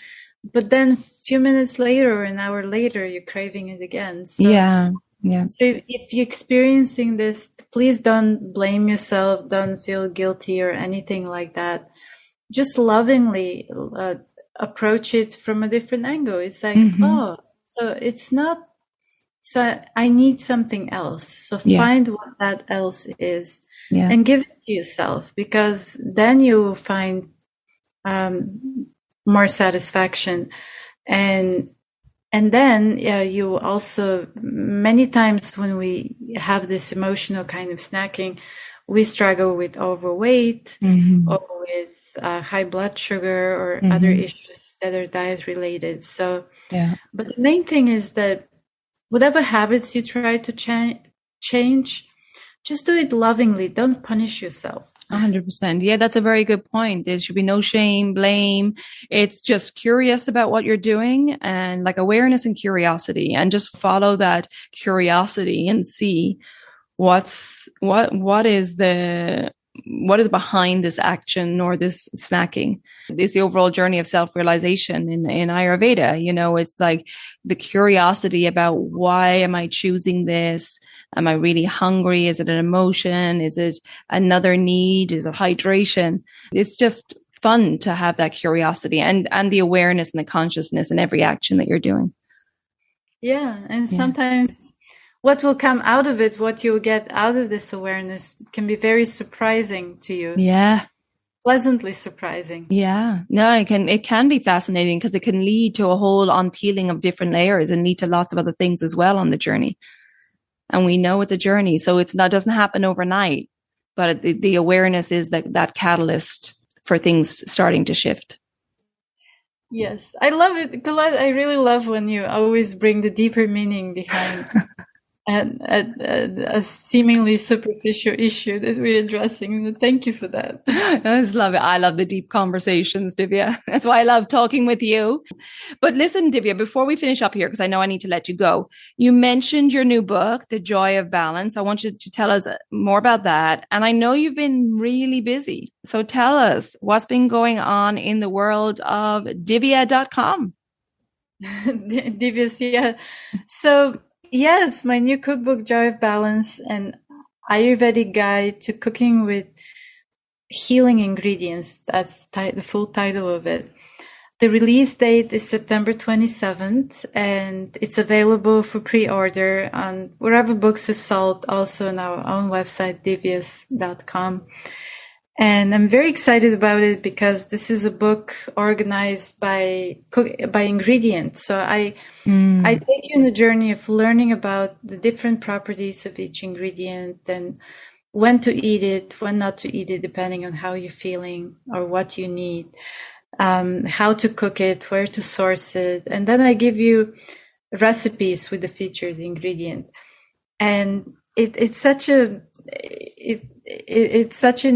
But then a few minutes later or an hour later, you're craving it again. So, yeah. So if you're experiencing this, please don't blame yourself. Don't feel guilty or anything like that. Just lovingly approach it from a different angle. It's like, oh, so it's not. So I need something else. So find what that else is and give it to yourself, because then you find more satisfaction. And then you also, many times when we have this emotional kind of snacking, we struggle with overweight or with high blood sugar or other issues that are diet related. So, but the main thing is that whatever habits you try to change, just do it lovingly. Don't punish yourself. 100%. Yeah, that's a very good point. There should be no shame, blame. It's just curious about what you're doing and like awareness and curiosity, and just follow that curiosity and see what is behind this action or this snacking. It's the overall journey of self-realization in Ayurveda. You know, it's like the curiosity about why am I choosing this? Am I really hungry? Is it an emotion? Is it another need? Is it hydration? It's just fun to have that curiosity and the awareness and the consciousness in every action that you're doing. Yeah. And sometimes what will come out of it, what you'll get out of this awareness can be very surprising to you. Yeah. Pleasantly surprising. Yeah. No, it can be fascinating because it can lead to a whole unpeeling of different layers and lead to lots of other things as well on the journey. And we know it's a journey, so doesn't happen overnight, but the awareness is that catalyst for things starting to shift. Yes. I love it, Colette. I really love when you always bring the deeper meaning behind a seemingly superficial issue that we're addressing. Thank you for that. I just love it. I love the deep conversations, Divya. That's why I love talking with you. But listen, Divya, before we finish up here, because I know I need to let you go, you mentioned your new book, The Joy of Balance. I want you to tell us more about that. And I know you've been really busy. So tell us what's been going on in the world of Divya.com. Divya, yeah. So, yes, my new cookbook, Joy of Balance, an Ayurvedic guide to cooking with healing ingredients. That's the full title of it. The release date is September 27th, and it's available for pre-order on wherever books are sold, also on our own website, divyas.com. And I'm very excited about it because this is a book organized by ingredient. So I take you on a journey of learning about the different properties of each ingredient and when to eat it, when not to eat it, depending on how you're feeling or what you need, how to cook it, where to source it. And then I give you recipes with the featured ingredient. And it's such an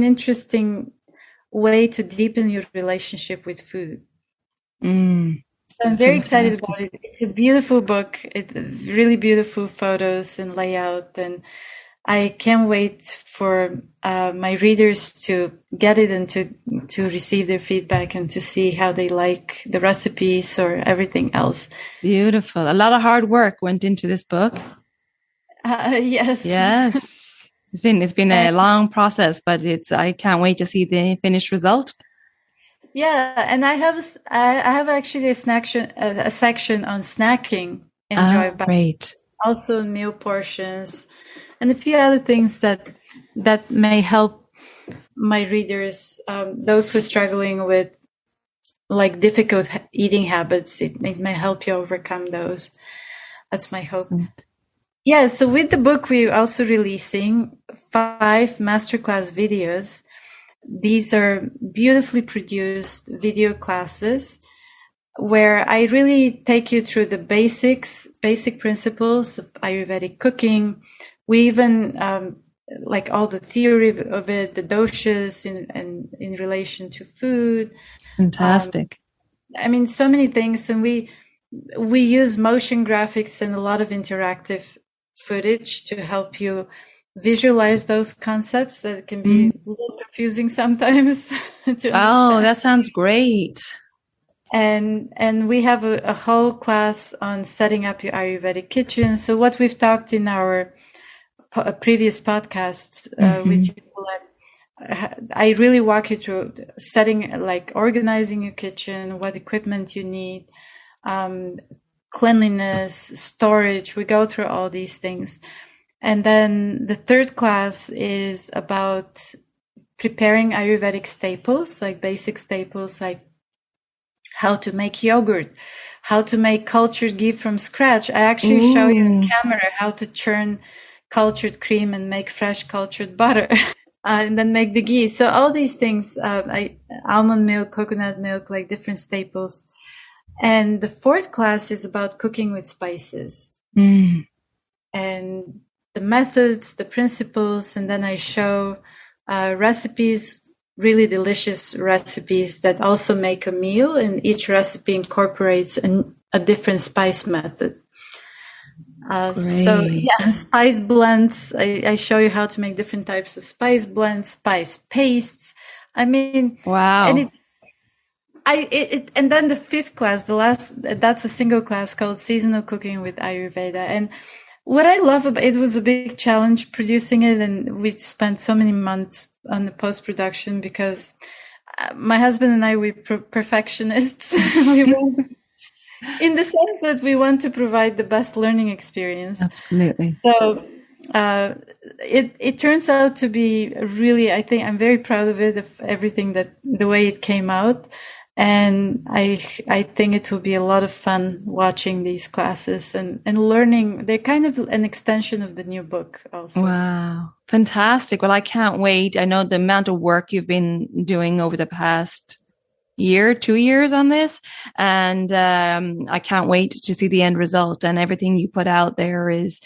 interesting way to deepen your relationship with food. I'm very excited about it. It's a beautiful book. It's really beautiful photos and layout, and I can't wait for my readers to get it and to receive their feedback and to see how they like the recipes or everything else. Beautiful. A lot of hard work went into this book. Yes. Yes. It's been a long process, but I can't wait to see the finished result. Yeah, and I have actually a section on snacking in Joy of Balance. Great. Also meal portions and a few other things that may help my readers, those who are struggling with like difficult eating habits. It may help you overcome those. That's my hope. Awesome. Yeah, so with the book, we're also releasing 5 masterclass videos. These are beautifully produced video classes where I really take you through the basic principles of Ayurvedic cooking. We even like all the theory of it, the doshas in relation to food. Fantastic. I mean, so many things, and we use motion graphics and a lot of interactive footage to help you visualize those concepts that can be a little confusing sometimes to understand. Oh, that sounds great. And we have a whole class on setting up your Ayurvedic kitchen. So what we've talked in our previous podcasts with you, Colette, I really walk you through setting, like organizing your kitchen, what equipment you need, cleanliness, storage. We go through all these things. And then the third class is about preparing Ayurvedic staples, like basic staples, like how to make yogurt, how to make cultured ghee from scratch. I actually show you on camera how to churn cultured cream and make fresh cultured butter and then make the ghee. So all these things, almond milk, coconut milk, like different staples. And the fourth class is about cooking with spices and the methods, the principles. And then I show recipes, really delicious recipes that also make a meal, and each recipe incorporates a different spice method. So yeah, spice blends. I show you how to make different types of spice blends, spice pastes. I mean, wow. And then the fifth class, that's a single class called Seasonal Cooking with Ayurveda. And what I love about it was a big challenge producing it, and we spent so many months on the post-production because my husband and I, we're perfectionists. In the sense that we want to provide the best learning experience. Absolutely. So it turns out to be really, I think I'm very proud of it, of everything the way it came out. And I think it will be a lot of fun watching these classes and learning. They're kind of an extension of the new book also. Wow. Fantastic. Well, I can't wait. I know the amount of work you've been doing over the past 2 years on this. And I can't wait to see the end result, and everything you put out there is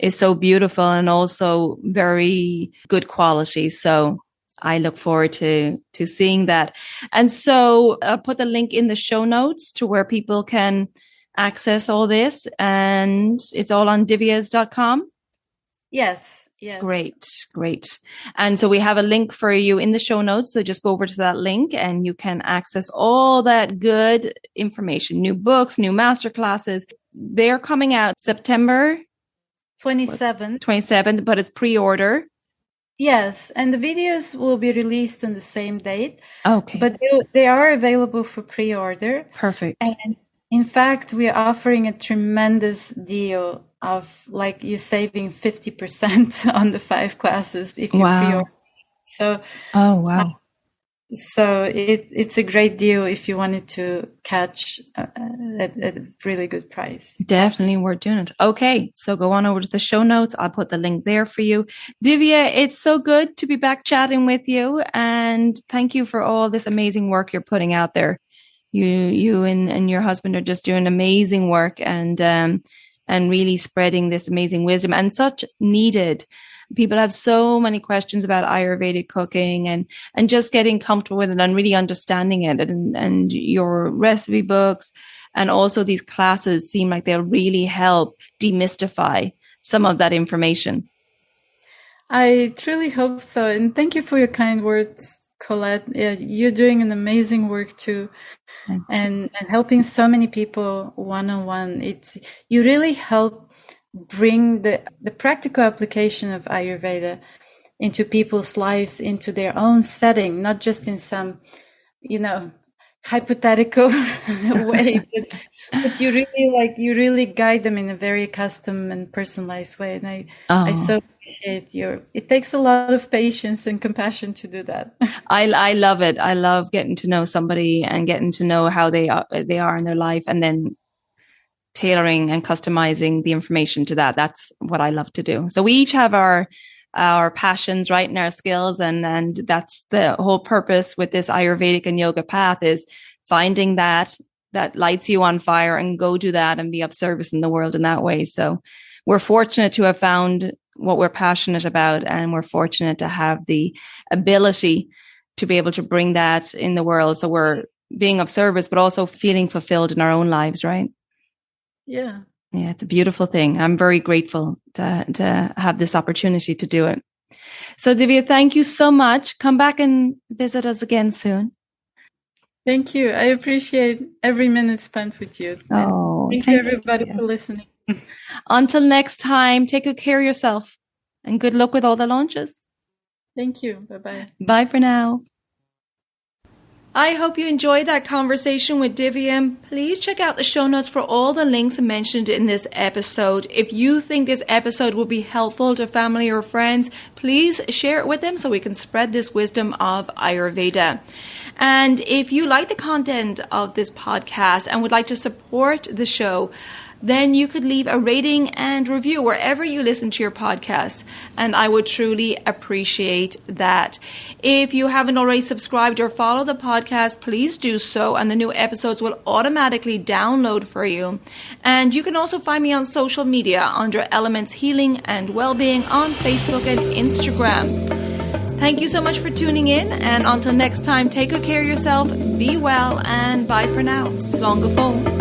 so beautiful and also very good quality. So I look forward to seeing that. And so I'll put the link in the show notes to where people can access all this, and it's all on divyas.com. Yes. Great. And so we have a link for you in the show notes. So just go over to that link and you can access all that good information, new books, new masterclasses. They're coming out September 27th, but it's pre-order. Yes. And the videos will be released on the same date. Okay. But they are available for pre-order. Perfect. And in fact, we are offering a tremendous deal of like you saving 50% on the 5 classes if you pre-order. So, wow. So it's a great deal if you wanted to catch at a really good price. Definitely worth doing it. Okay, so go on over to the show notes. I'll put the link there for you. Divya, it's so good to be back chatting with you, and thank you for all this amazing work you're putting out there. You and your husband are just doing amazing work and really spreading this amazing wisdom, and such needed. People have so many questions about Ayurvedic cooking and just getting comfortable with it and really understanding it. And your recipe books and also these classes seem like they'll really help demystify some of that information. I truly hope so. And thank you for your kind words, Colette. Yeah, you're doing an amazing work too. And helping so many people one-on-one. You really help bring the practical application of Ayurveda into people's lives, into their own setting, not just in some, hypothetical way, but you really guide them in a very custom and personalized way. And I so appreciate it takes a lot of patience and compassion to do that. I love it. I love getting to know somebody and getting to know how they are in their life, and then tailoring and customizing the information to that. That's what I love to do. So we each have our passions, right, and our skills, and that's the whole purpose with this Ayurvedic and yoga path, is finding that lights you on fire and go do that and be of service in the world in that way. So we're fortunate to have found what we're passionate about, and we're fortunate to have the ability to be able to bring that in the world. So we're being of service, but also feeling fulfilled in our own lives, right? Yeah. Yeah, it's a beautiful thing. I'm very grateful to have this opportunity to do it. So Divya, thank you so much. Come back and visit us again soon. Thank you. I appreciate every minute spent with you. Thank you everybody for listening. Until next time, take good care of yourself and good luck with all the launches. Thank you. Bye-bye. Bye for now. I hope you enjoyed that conversation with Divya. Please check out the show notes for all the links mentioned in this episode. If you think this episode will be helpful to family or friends, please share it with them so we can spread this wisdom of Ayurveda. And if you like the content of this podcast and would like to support the show, then you could leave a rating and review wherever you listen to your podcast, and I would truly appreciate that. If you haven't already subscribed or followed the podcast, please do so, and the new episodes will automatically download for you. And you can also find me on social media under Elements Healing and Wellbeing on Facebook and Instagram. Thank you so much for tuning in, and until next time, take good care of yourself, be well, and bye for now. Slán go fóill.